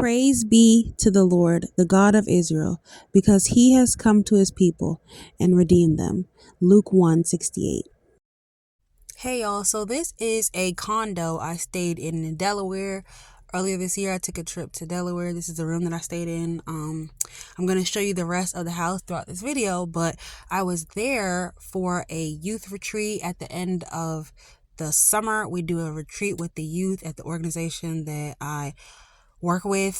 Praise be to the Lord, the God of Israel, because he has come to his people and redeemed them. Luke 1:68. Hey y'all, so this is a condo I stayed in Delaware. Earlier this year, I took a trip to Delaware. This is the room that I stayed in. I'm going to show you the rest of the house throughout this video, but I was there for a youth retreat at the end of the summer. We do a retreat with the youth at the organization that I work with.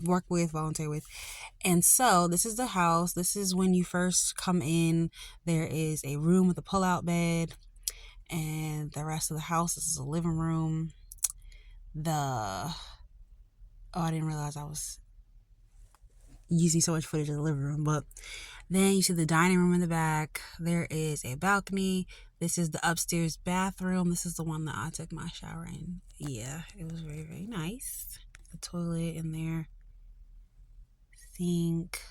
Work with, volunteer with. And so this is the house. This is when you first come in. There is a room with a pull-out bed, and the rest of the house, this is a living room. I didn't realize I was using so much footage of the living room, but then you see the dining room in the back. There is a balcony. This is the upstairs bathroom. This is the one that I took my shower in. Yeah, it was very, very nice. The toilet in there. Sink.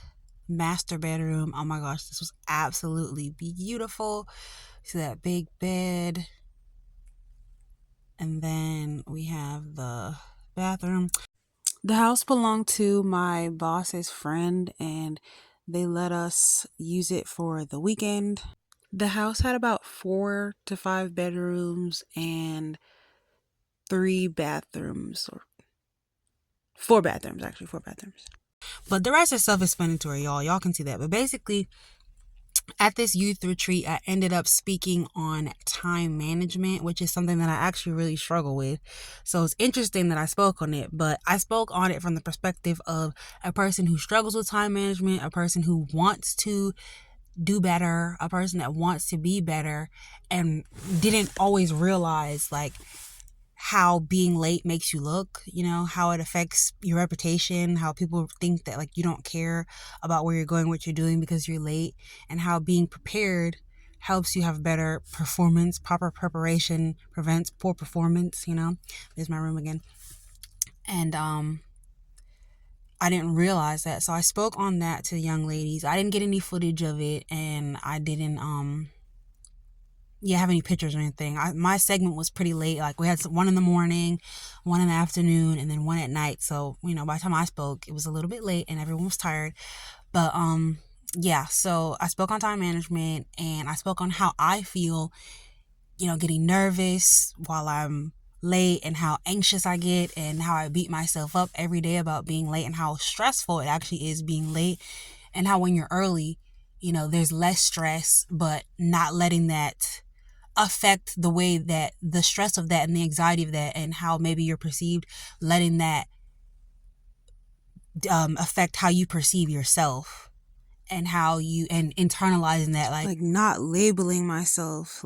Master bedroom. Oh my gosh, this was absolutely beautiful. See that big bed. And then we have the bathroom. The house belonged to my boss's friend, and they let us use it for the weekend. The house had about 4 to 5 bedrooms and 3 bathrooms, or 4 bathrooms, actually 4 bathrooms. But the rest is self-explanatory, y'all. Y'all can see that. But basically, at this youth retreat, I ended up speaking on time management, which is something that I actually really struggle with. So it's interesting that I spoke on it, but I spoke on it from the perspective of a person who struggles with time management, a person who wants to do better, a person that wants to be better, and didn't always realize how being late makes you look, how it affects your reputation, how people think that you don't care about where you're going, what you're doing because you're late, and how being prepared helps you have better performance. Proper preparation prevents poor performance. There's my room again. And I didn't realize that, so I spoke on that to the young ladies. I didn't get any footage of it, and I didn't have any pictures or anything. My segment was pretty late. We had one in the morning, one in the afternoon, and then one at night. So, by the time I spoke, it was a little bit late and everyone was tired. But, so I spoke on time management, and I spoke on how I feel, getting nervous while I'm late, and how anxious I get, and how I beat myself up every day about being late, and how stressful it actually is being late, and how when you're early, there's less stress, but not letting that affect the way that the stress of that and the anxiety of that and how maybe you're perceived, letting that affect how you perceive yourself, and how you, and internalizing that, not labeling myself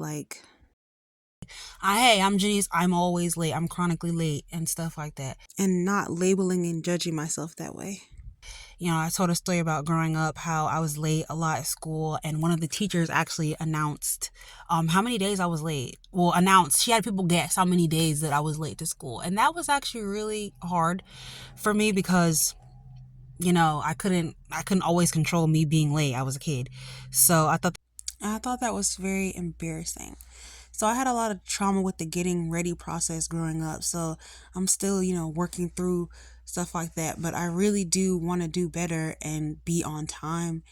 I'm Janice, I'm always late, I'm chronically late, and stuff like that, and not labeling and judging myself that way. I told a story about growing up, how I was late a lot at school, and one of the teachers actually announced how many days I was late. She had people guess how many days that I was late to school. And that was actually really hard for me because, I couldn't always control me being late. I was a kid. So I thought that was very embarrassing. So I had a lot of trauma with the getting ready process growing up. So I'm still, working through stuff like that. But I really do want to do better and be on time.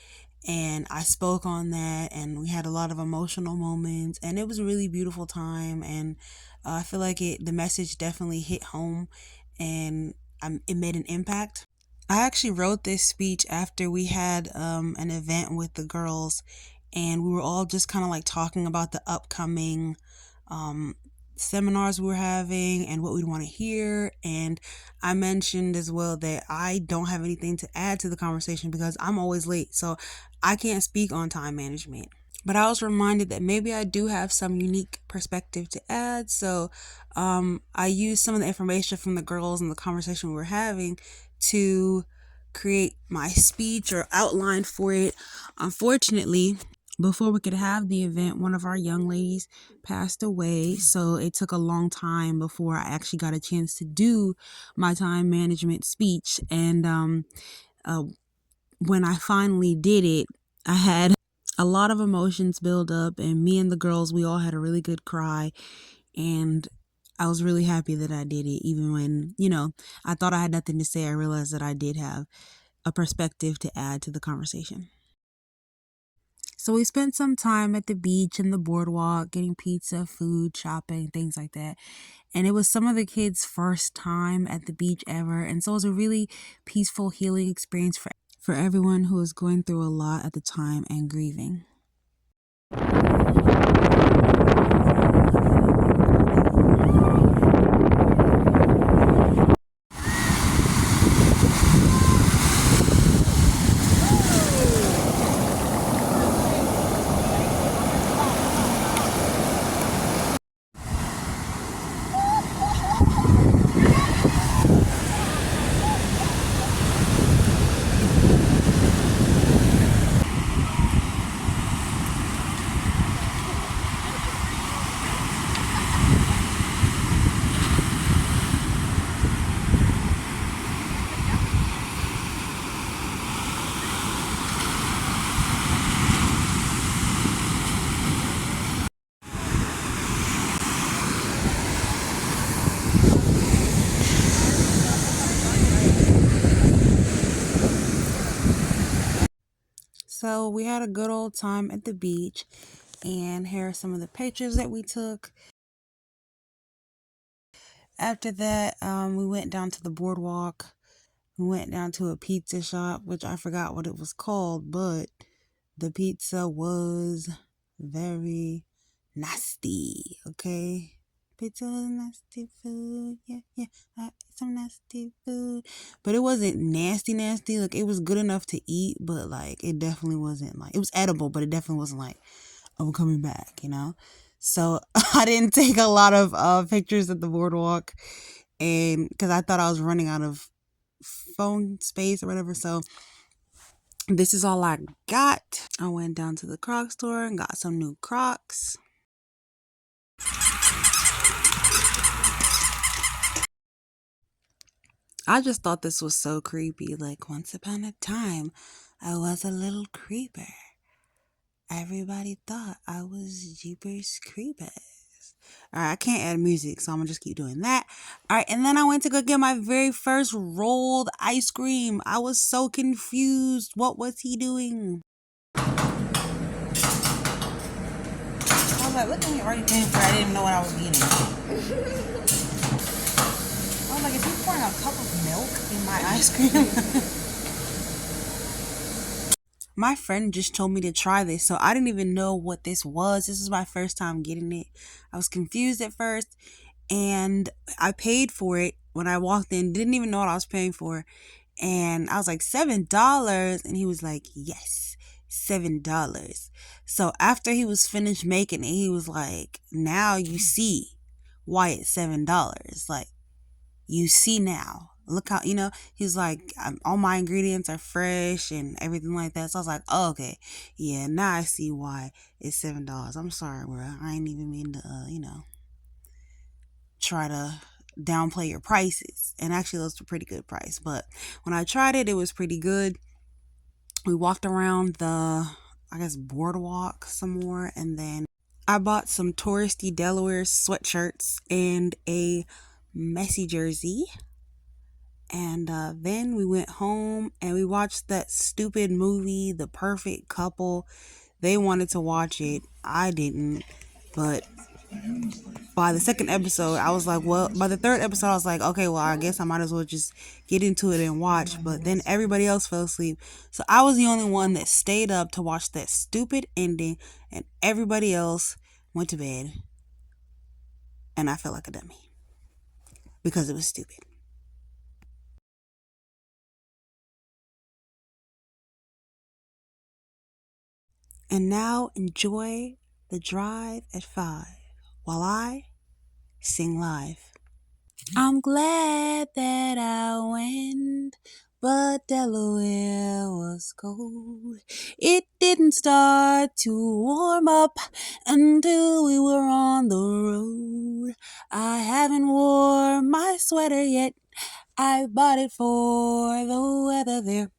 And I spoke on that, and we had a lot of emotional moments, and it was a really beautiful time. And I feel like the message definitely hit home, and it made an impact. I actually wrote this speech after we had an event with the girls, and we were all just kind of talking about the upcoming seminars we were having and what we'd want to hear. And I mentioned as well that I don't have anything to add to the conversation because I'm always late, so I can't speak on time management. But I was reminded that maybe I do have some unique perspective to add. So I used some of the information from the girls and the conversation we were having to create my speech or outline for it. Unfortunately, before we could have the event, one of our young ladies passed away. So it took a long time before I actually got a chance to do my time management speech. And when I finally did it, I had a lot of emotions build up, and me and the girls, we all had a really good cry. And I was really happy that I did it, even when, I thought I had nothing to say. I realized that I did have a perspective to add to the conversation. So we spent some time at the beach and the boardwalk, getting pizza, food, shopping, things like that. And it was some of the kids' first time at the beach ever. And so it was a really peaceful, healing experience for everyone who was going through a lot at the time and grieving. So we had a good old time at the beach, and here are some of the pictures that we took. After that, we went down to the boardwalk. We went down to a pizza shop, which I forgot what it was called, but the pizza was very nasty, okay? Pizza was nasty food, yeah, I ate some nasty food. But it wasn't nasty, like, it was good enough to eat, but, like, it definitely wasn't, like, it was edible, but it definitely wasn't, like, oh, I'm coming back, So I didn't take a lot of pictures at the boardwalk, and because I thought I was running out of phone space or whatever, so this is all I got. I went down to the Croc store and got some new Crocs. I just thought this was so creepy. Like, once upon a time, I was a little creeper. Everybody thought I was Jeepers Creepers. All right, I can't add music, so I'm gonna just keep doing that. All right, and then I went to go get my very first rolled ice cream. I was so confused. What was he doing? I was like, look at me already paying for it. I didn't even know what I was eating. I was like, is he pouring a cup of milk in my ice cream? My friend just told me to try this, so I didn't even know what this was. This was my first time getting it. I was confused at first, and I paid for it when I walked in. Didn't even know what I was paying for. And I was like, $7? And he was like, yes, $7. So after he was finished making it, he was like, now you see why it's $7. Like, you see now. Look how, he's like, all my ingredients are fresh and everything like that. So I was like, oh, okay. Yeah, now I see why it's $7. I'm sorry, bro. I ain't even mean to, try to downplay your prices. And actually, those were pretty good price. But when I tried it, it was pretty good. We walked around boardwalk some more. And then I bought some touristy Delaware sweatshirts and a messy jersey. And then we went home and we watched that stupid movie, The Perfect Couple. They wanted to watch it. I didn't. But by the second episode, I was like, well, by the third episode, I was like, okay, well, I guess I might as well just get into it and watch. But then everybody else fell asleep. So I was the only one that stayed up to watch that stupid ending. And everybody else went to bed. And I felt like a dummy because it was stupid. And now enjoy the drive at 5 while I sing live. I'm glad that I went, but Delaware was cold. It didn't start to warm up until we were on the road. I haven't worn my sweater yet. I bought it for the weather there.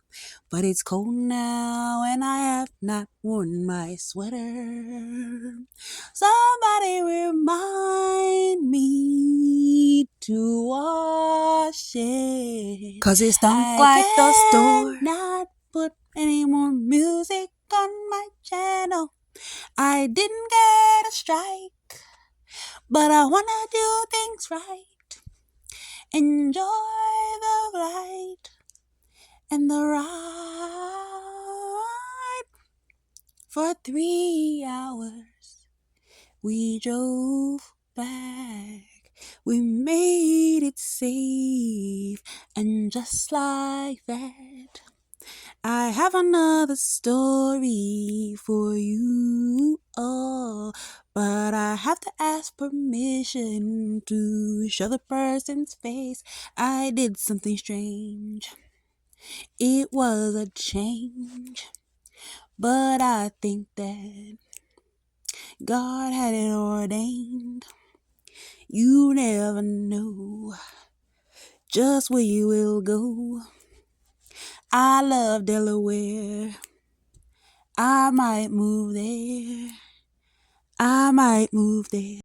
But it's cold now and I have not worn my sweater. Somebody remind me to wash it. 'Cause it stunk like the store. Not put any more music on my channel. I didn't get a strike, but I wanna do things right. Enjoy the flight and the ride. For 3 hours we drove back. We made it safe, and just like that, I have another story for you all, but I have to ask permission to show the person's face. I did something strange. It was a change, but I think that God had it ordained. You never know just where you will go. I love Delaware. I might move there. I might move there.